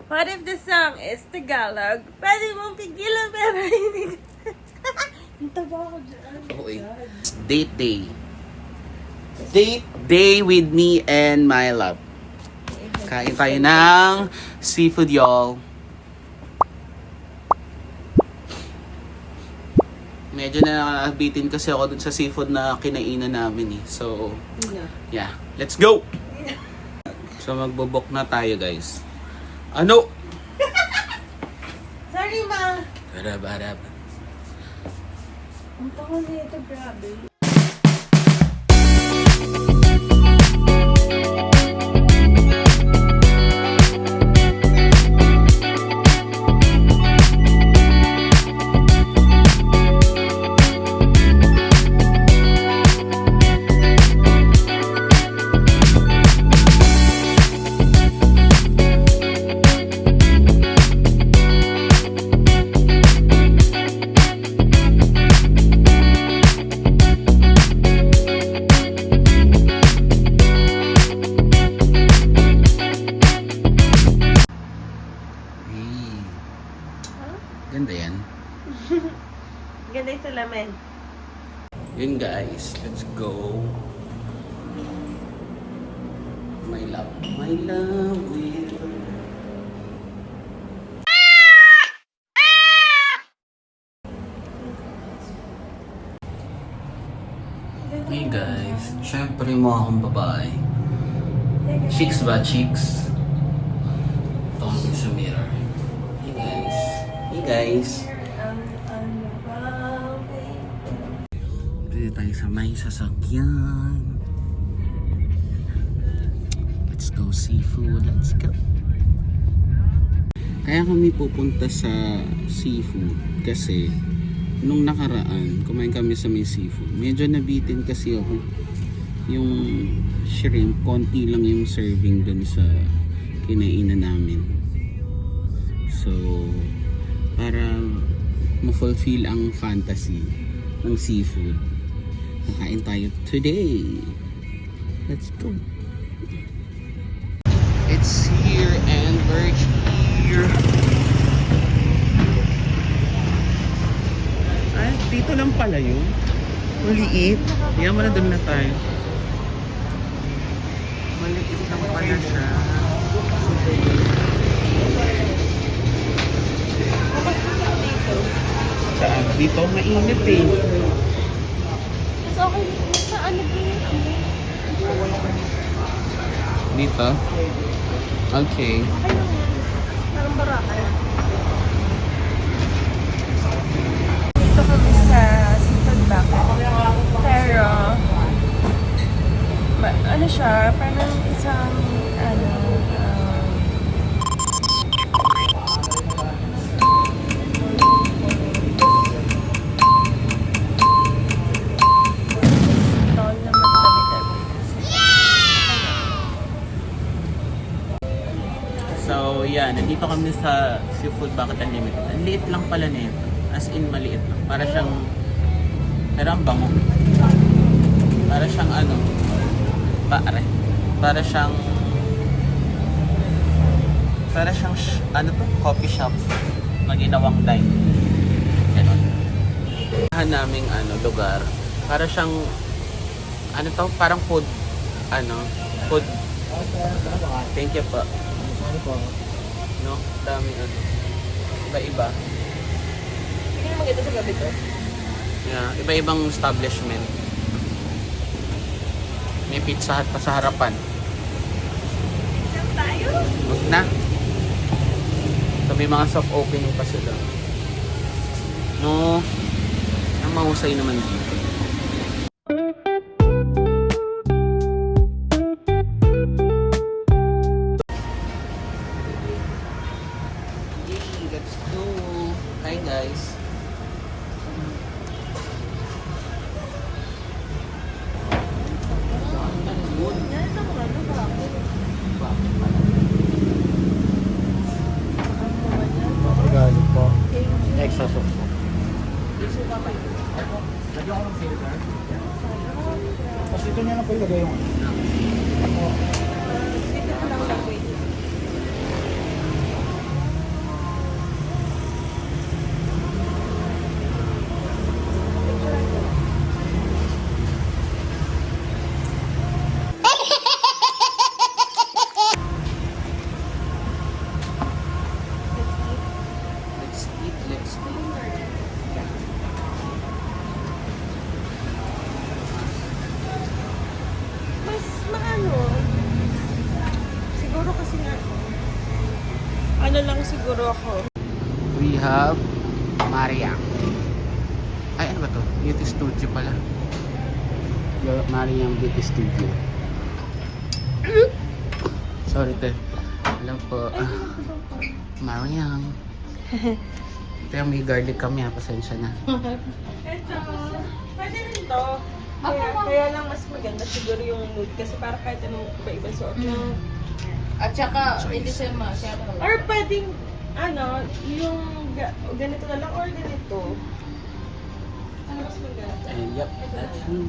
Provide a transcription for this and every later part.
What if the song is Tagalog? Pwede mong pigilan pero hindi. Hinta ba ako dyan? Okay. Date day. Date day with me and my love. Kain tayo ng seafood, y'all. Medyo na nakabitin kasi ako dun sa seafood na kinainan namin eh. So, yeah. Let's go! So, magbubok na tayo, guys. Ano? Sorry, ma. Barab. Ang takot nito, grabe. Ganda yan. Ganda yung salamin. Yun guys, let's go. My love will. Hey guys, syempre mo akong babae. Chicks ba? Chicks? Tumingin sa mirror. Hey guys. Hey guys. Dito tayo sa may sasakyan. Let's go seafood. Let's go. Kaya kami pupunta sa seafood kasi nung nakaraan kumain kami sa may seafood. Medyo nabitin kasi ako. Yung shrimp, konti lang yung serving dun sa kinainan namin. So, para ma-fulfill ang fantasy ng seafood, kakain tayo today. Let's go. It's here and we're here. Ay, dito lang pala yun. Maliit. Kaya mo na doon na tayo. Maliit lang pala siya. Saan? Dito mainit eh. Mas okay sa ano dito? Dito? Okay. Okay lang yan. Parang baraka. Dito kami sa seafood bucket. Pero, ano siya, parang isang, stall na magtabi-tabi. So, yan. Nandito kami sa Seafood Bucket Unlimited. Ang liit lang pala nito. As in, maliit lang. Para siyang... Pero ang bango. Para siyang ano... Para siyang... ano to? Coffee shop. Na ginawang dine. Ganon. Naming lugar. Para siyang... Ano to? Parang food... Food... Thank you po. No? Dami iba-iba. Hindi naman ito sa gabi to. Yeah, iba-ibang establishment. May Pizza Hut pa sa harapan. Saan tayo? Huwag na. So may mga soft opening pa sila. No, ang mahusay naman dito. Let's go. Hi guys. Regalo po. Extra sauce po. Tapos ito niya na po ilagay yung Dito na lang lang wait. na lang siguro ako. We have Maria. Ay, ano ba to? Beauty Studio pala. Mariam Beauty Studio. Sorry, te. Hello po. Mariam. Kaya may garlic kami ha. Pasensya na. Ito, pwede rin to. Kaya lang mas maganda siguro yung nude kasi para kahit anong iba-iba suot mo. At saka, hindi siya masyado. Or pwedeng, ano, yung ganito na lang or ganito. Ano mas maganda? And yep, that's me.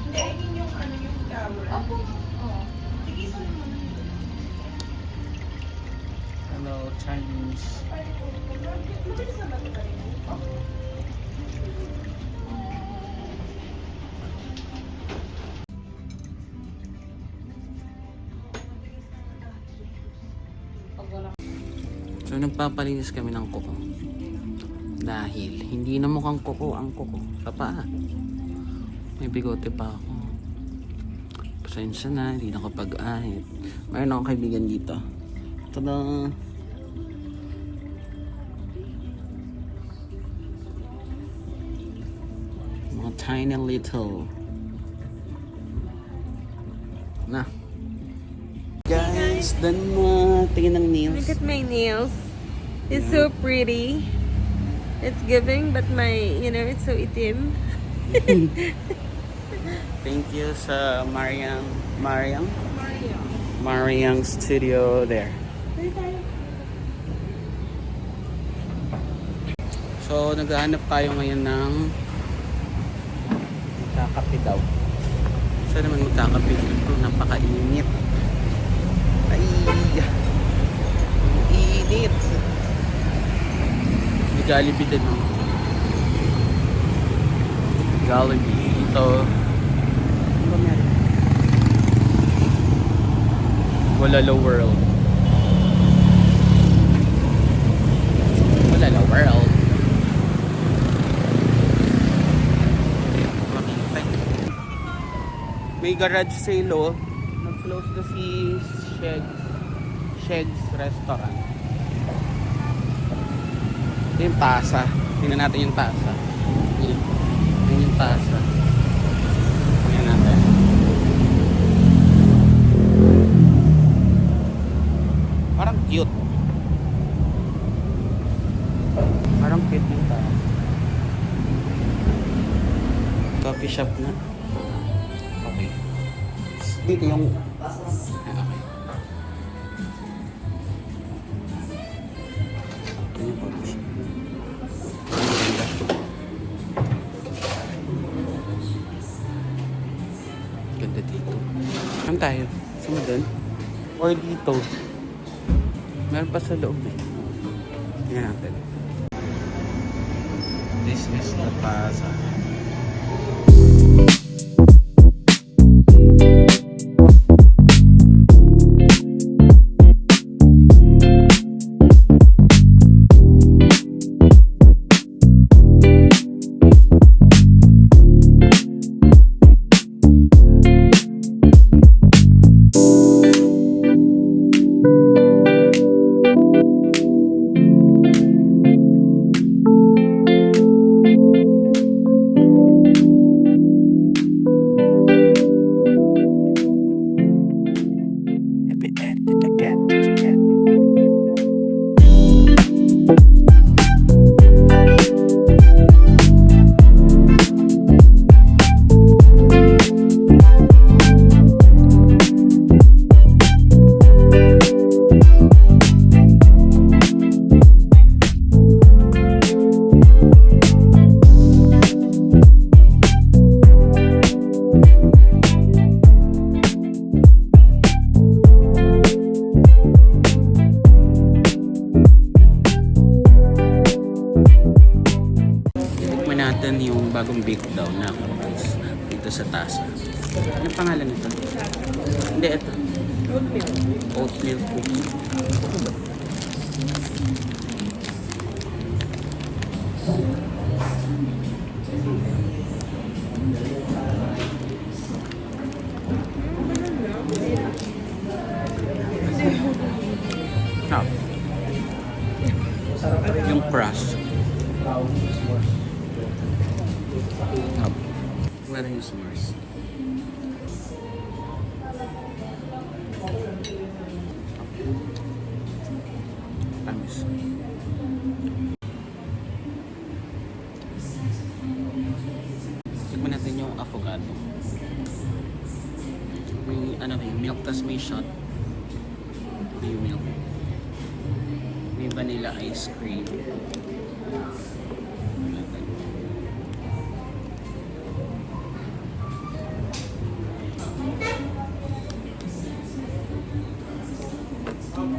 Hindi, I mean yung ano yung camera. Opo. Oo. Tigisan mo na. Hello, Chinese. Mabilis naman ito rin. So, nagpapalinis kami ng kuko. Dahil, hindi na mukhang kuko ang kuko. Sa paa. May bigote pa ako. Pasensya na, hindi nakapag-ahit. Mayroon akong kaibigan dito. Tada! Mga tiny little. Na. Guys, done mo. Tingin ng nails. Look at my nails. It's so pretty. It's giving, but my, you know, it's so itim. Thank you sa Mariang Studio there. So, naghahanap tayo ngayon ng magkakape daw. Saan naman magkakape dito? Napakainit. Ay! Ang init! May Jollibee din, no? Jollibee. Ito. Ano ba meron? Walala World. Walala World. Makita. May garage sale, oh. Nag-close na si Sheg's Restaurant. Ito yung tasa. Tingnan natin yung tasa. Yun yung tasa. Tingnan natin. Parang cute. Parang cute yung tasa. Coffee shop na. Okay. Dito yung... Okay. Ito yung coffee shop. Ganda dito. Saan tayo? Saan mo dun? Or dito? Meron pa sa loob eh. Tingnan natin. This is the plaza. Natin yung bagong bake daw na cookies dito sa tasa. Anong pangalan nito? Hindi, ito. Oatmeal cookie. crust. Wala yung s'mores. Tamis. Tikman natin yung avocado. May milk, tas may shot. May milk. May vanilla ice cream.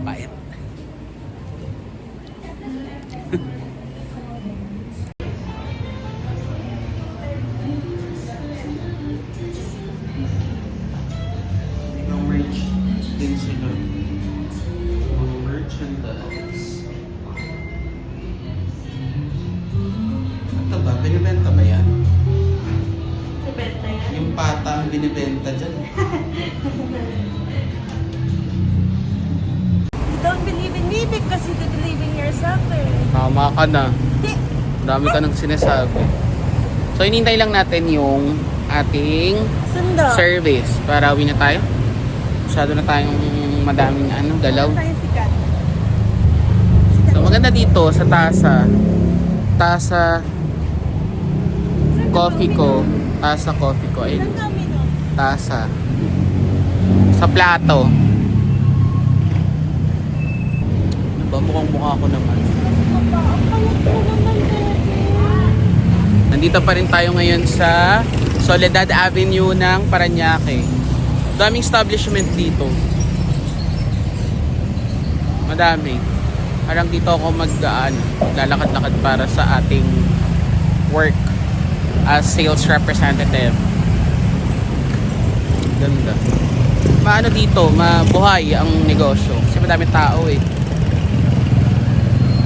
Payat. Yung merch din sila. Yung merchandise. Ito ba? Binibenta ba yan? Ibenta yan. Yung pata ang binibenta dyan. Don't believe in me because you don't believe in yourself eh. Tama ka na. Dami ka nang sinasabi. So, inintay lang natin yung ating Sundo. service para uwi na tayo. Masyado na tayong madaming galaw. Tayo sikat. So, maganda dito sa Tasa coffee ko. Tasa coffee ko. Ayun. Saan kami no? Tasa. Sa plato. Mukhang mukha ko naman. Nandito pa rin tayo ngayon sa Soledad Avenue ng Parañaque. Daming establishment dito. Madami. Parang dito ako lalakad-lakad para sa ating work as sales representative. Ganda. Maano dito, mabuhay ang negosyo. Kasi madami tao eh.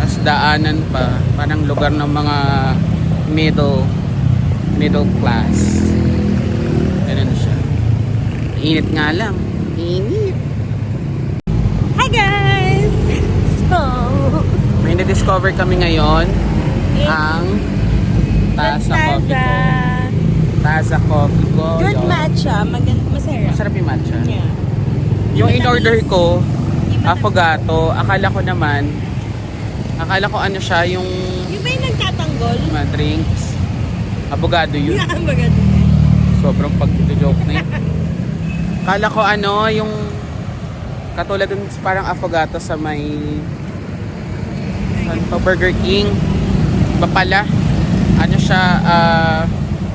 As daanan pa, parang lugar ng mga middle class. Ganun siya. Init nga lang. Init. Hi guys! So, May na-discover kami ngayon ang Tasa Coffee ko. Tasa Coffee ko. Good Yun. matcha. Masarap. Masarap yung matcha. Yeah. Yung in-order ko, Yung matamis. affogato, akala ko ano siya, yung Yung ba yung nagtatanggol? mga drinks. Abogado yun. Nakamagat. Sobrang pag-joke na yun. Akala ko yung katulad dun parang affogato sa may Burger King. Iba pala. Ano siya,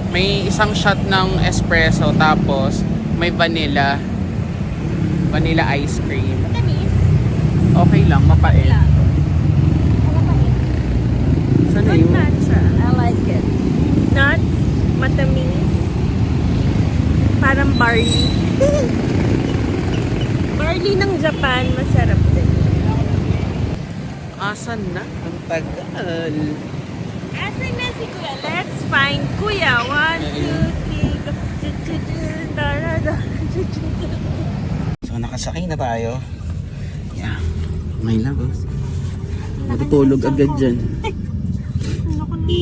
may isang shot ng espresso tapos may vanilla ice cream. Matamis. Okay lang, mapait. Wala. Sana Good yun? matcha. I like it. Nuts. Matamis. Parang barley. Barley ng Japan. Masarap din. Asan na? Ang tagal. Asan na si Kuya? Let's find Kuya. 1, 2, 3, go. So nakasakay na tayo. Yeah. May love. Matutulog agad dyan. Ano ko na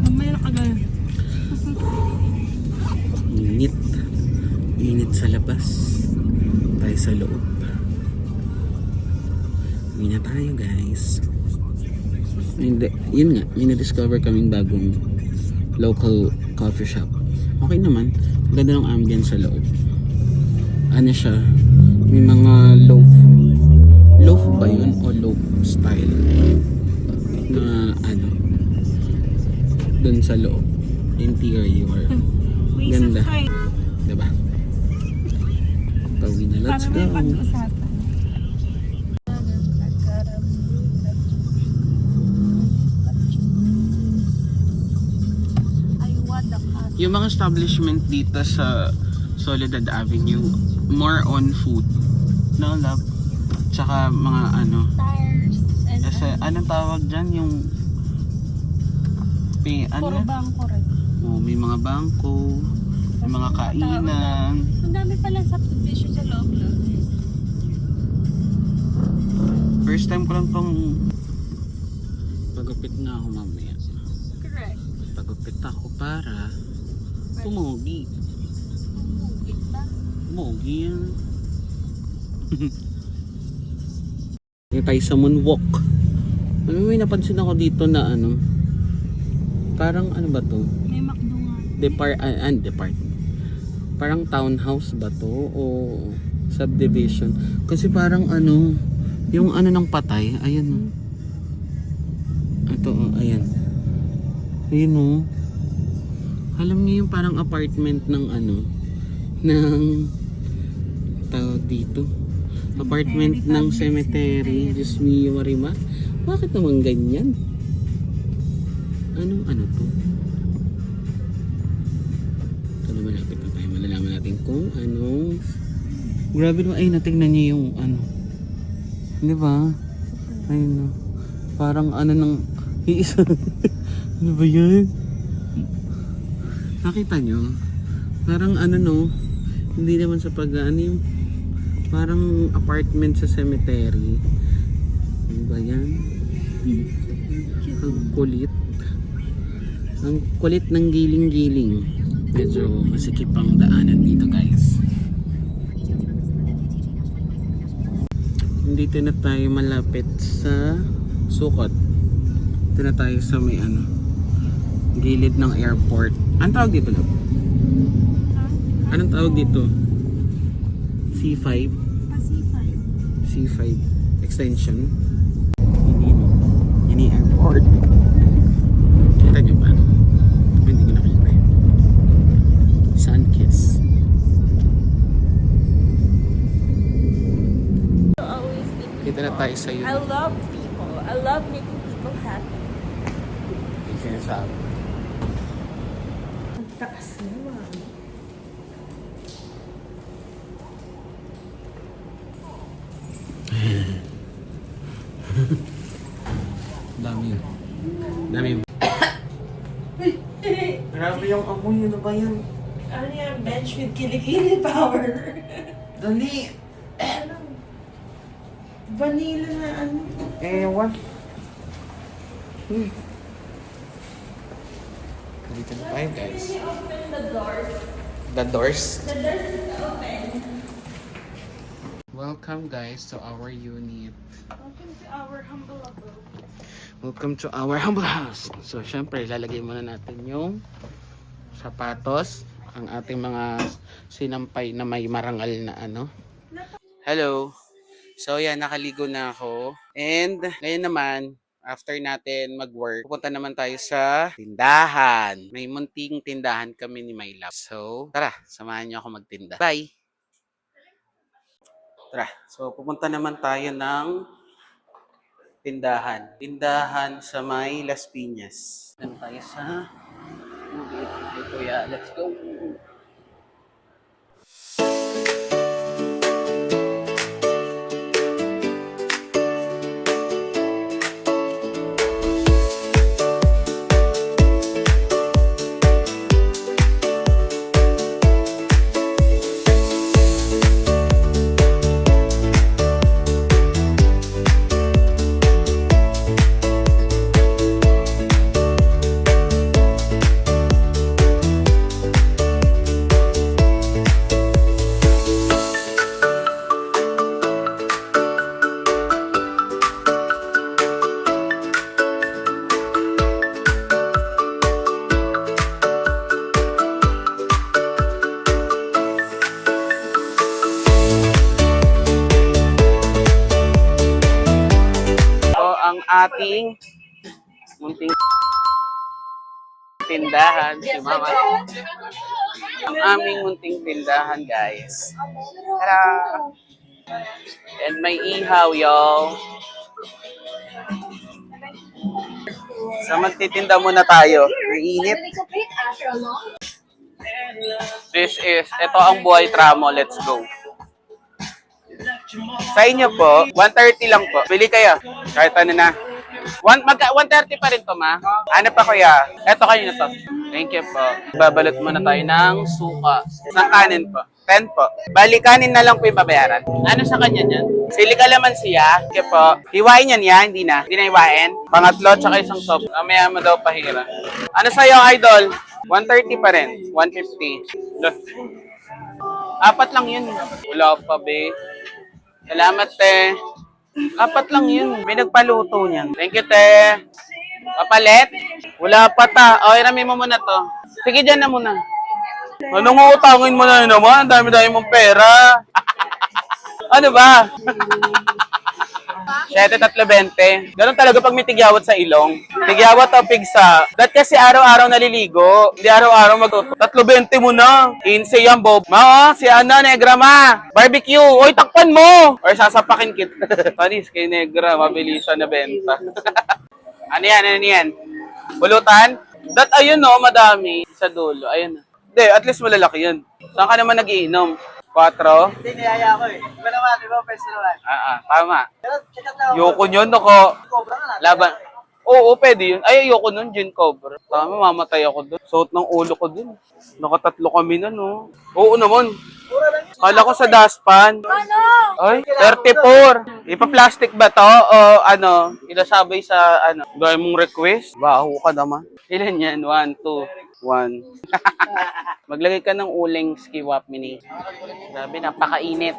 mamaya na kagaya. Init sa labas. Tayo sa loob. Uwi na tayo guys. Yun nga, may na-discover kaming bagong local coffee shop. Okay naman. Ganda ng ambience sa loob. Ano siya? May mga loaf ba yun? O loaf style na dun sa loob. Interior. Ganda. Diba? Pauwi na. Let's go. Yung mga establishment dito sa Soledad Avenue, more on food. No, love? Tsaka mga Tires. kasi anong tawag dyan? Yung Puro bangko rin. Oh, may mga bangko, may mga kainan. Ang dami palang subdivision sa loob na. First time ko lang tong magpapagupit nga ako mamaya. Correct. Pagupit ako para tumogi. Mogi yan. Dito tayo sa moonwalk. May napansin ako dito na ano, parang ano ba to? May McDo nga. Depart. Parang townhouse ba to o subdivision? Kasi parang ano, yung ano ng patay, ayan o. Ito o, ayan. Ayan o. Alam niyo yung parang apartment ng ano, ng tawag dito. Apartment ng cemetery. Diyos mio, Marima. Bakit naman ganyan? Ano to? Ito na, malapit na tayo. Malalaman natin kung ano. Grabe naman. Ay, natingnan niyo yung ano. Di ba? Ayun na. Parang ano ng iisa. Ano ba yan? Nakita nyo? Parang ano no. Hindi naman sa pag-ano yung parang apartment sa cemetery. Ano ba yan? Ang kulit. Ang kulit ng giling-giling. Medyo masikip ang daanan dito, guys. Dito na tayo malapit sa Sukat. Dito na tayo sa may ano, gilid ng airport. Anong tawag dito, love? Anong tawag dito? C5? C5 extension. Hindi airport. Kita nyo ba? Hindi ko nakita. Sunkiss. Always think Dito na tayo sa I yun. love people. I love making people happy. Yung sinasabi. Ang taas naman. Dami yun. Dami yun. Grabe yung amoy. Ano ba yan? Ano yan? Bench with kilikili power. Dali! Vanilla na ano. Ewan. Dito na tayo, guys. Open the doors. The doors. The doors is open. Welcome, guys, to our unit. Welcome to our humble abode. Welcome to our humble house. So, syempre, lalagay muna natin yung sapatos. Ang ating mga sinampay na may marangal na ano. Hello. So, yan, nakaligo na ako. And, ngayon naman, after natin mag-work, pupunta naman tayo sa tindahan. May munting tindahan kami ni My Love. So, tara, samahan niyo ako magtinda. Bye! Tara, so pupunta naman tayo ng tindahan. Tindahan sa may Las Piñas. Ano tayo sa movie? Hey, kuya, let's go! Ating munting tindahan, si Mama. Ang aming munting tindahan, guys. Tara! And may ihaw, y'all. So magtitinda muna tayo. Mainit. Ito ang buhay tramo. Let's go. Sa inyo po, 130 lang po. Bili kayo. Kahit ano na. 130 pa rin to, ma. Ano pa, kuya? Eto kayo na to. Thank you po. Babalot muna tayo ng suka. Ng kanin po. 10 po. Bali, kanin na lang po yung babayaran. Ano sa kanya niyan? Sili kalamansiya. Okay po. Hiwain yan yan? Hindi na. Hindi na hiwain. Pangatlo, tsaka isang sob. Mamaya mo daw pahira. Ano sa'yo, idol? 130 pa rin. 150. Look. 4 lang yun. Wala pa, be. Salamat, te. 4 lang yun. May nagpaluto niyan. Thank you, te. Papalit? Wala pa ta. O, irami mo muna to. Sige, dyan na muna. Anong uutangin mo na naman? Ang dami-dami mong pera. Ano ba? 7.320. Ganun talaga pag may tigyawat sa ilong. Tigyawat o pigsa. Dahil kasi araw-araw naliligo. Hindi araw-araw mag-2. 3.20 mo na. 15 yan, Bob. Ma, si Negra ma. Barbecue. Oy, takpan mo. Or sasapakin kita. Panis kay Negra. Mabilisan na benta. Ano yan? Ano yan? Pulutan? Ayun no, madami. Sa dulo. Ayun. Hindi, at least malalaki yun. Saan ka naman nagiinom? 4? Hindi, niyaya ko eh. Iba naman, di ba? Pwede naman. Tama. Pero, check out na ako. Yoko yun, ako. Cobra na natin. Laban. Oo, pwede yun. Ay, ayoko nun, gin cobra. Tama, mamatay ako dun. Suot ng ulo ko dun. Nakatatlo kami na, no? Oo naman. Mura lang yun. Kala ko sa daspan. Ano? Ay, 34. Ipa-plastic ba to? O ano, ilasabay sa ano? Gaya mong request? Baho ka naman. Ilan yan? 1, 2, 1. Maglagay ka ng uling skiwap mini. Grabe, napakainit.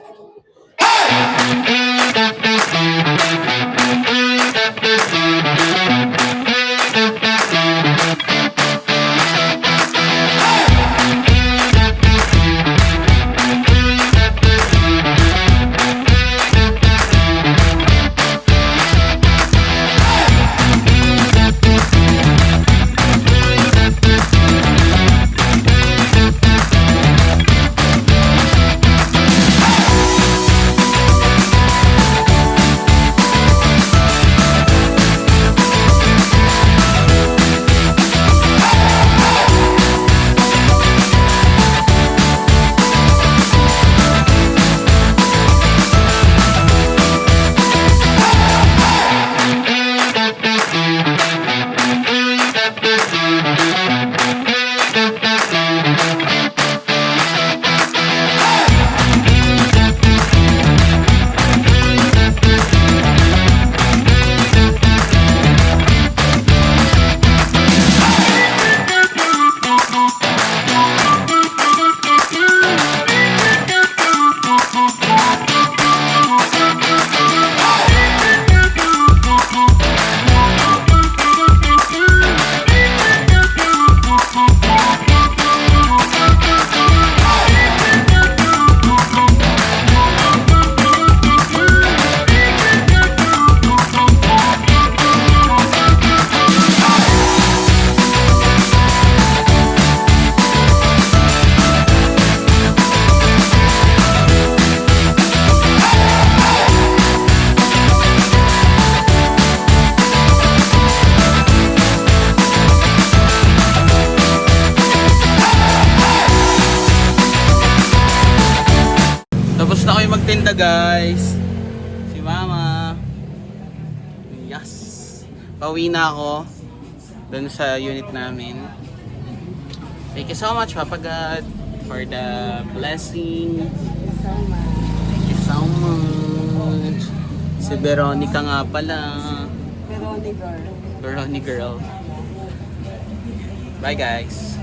Tapos na kami magtinda, guys. Si Mama. Yes. Pauwi na ako dun sa unit namin. Thank you so much, Papa God, for the blessing. Thank you so much. Si Veronica nga pala. Veronica girl. Bye, guys.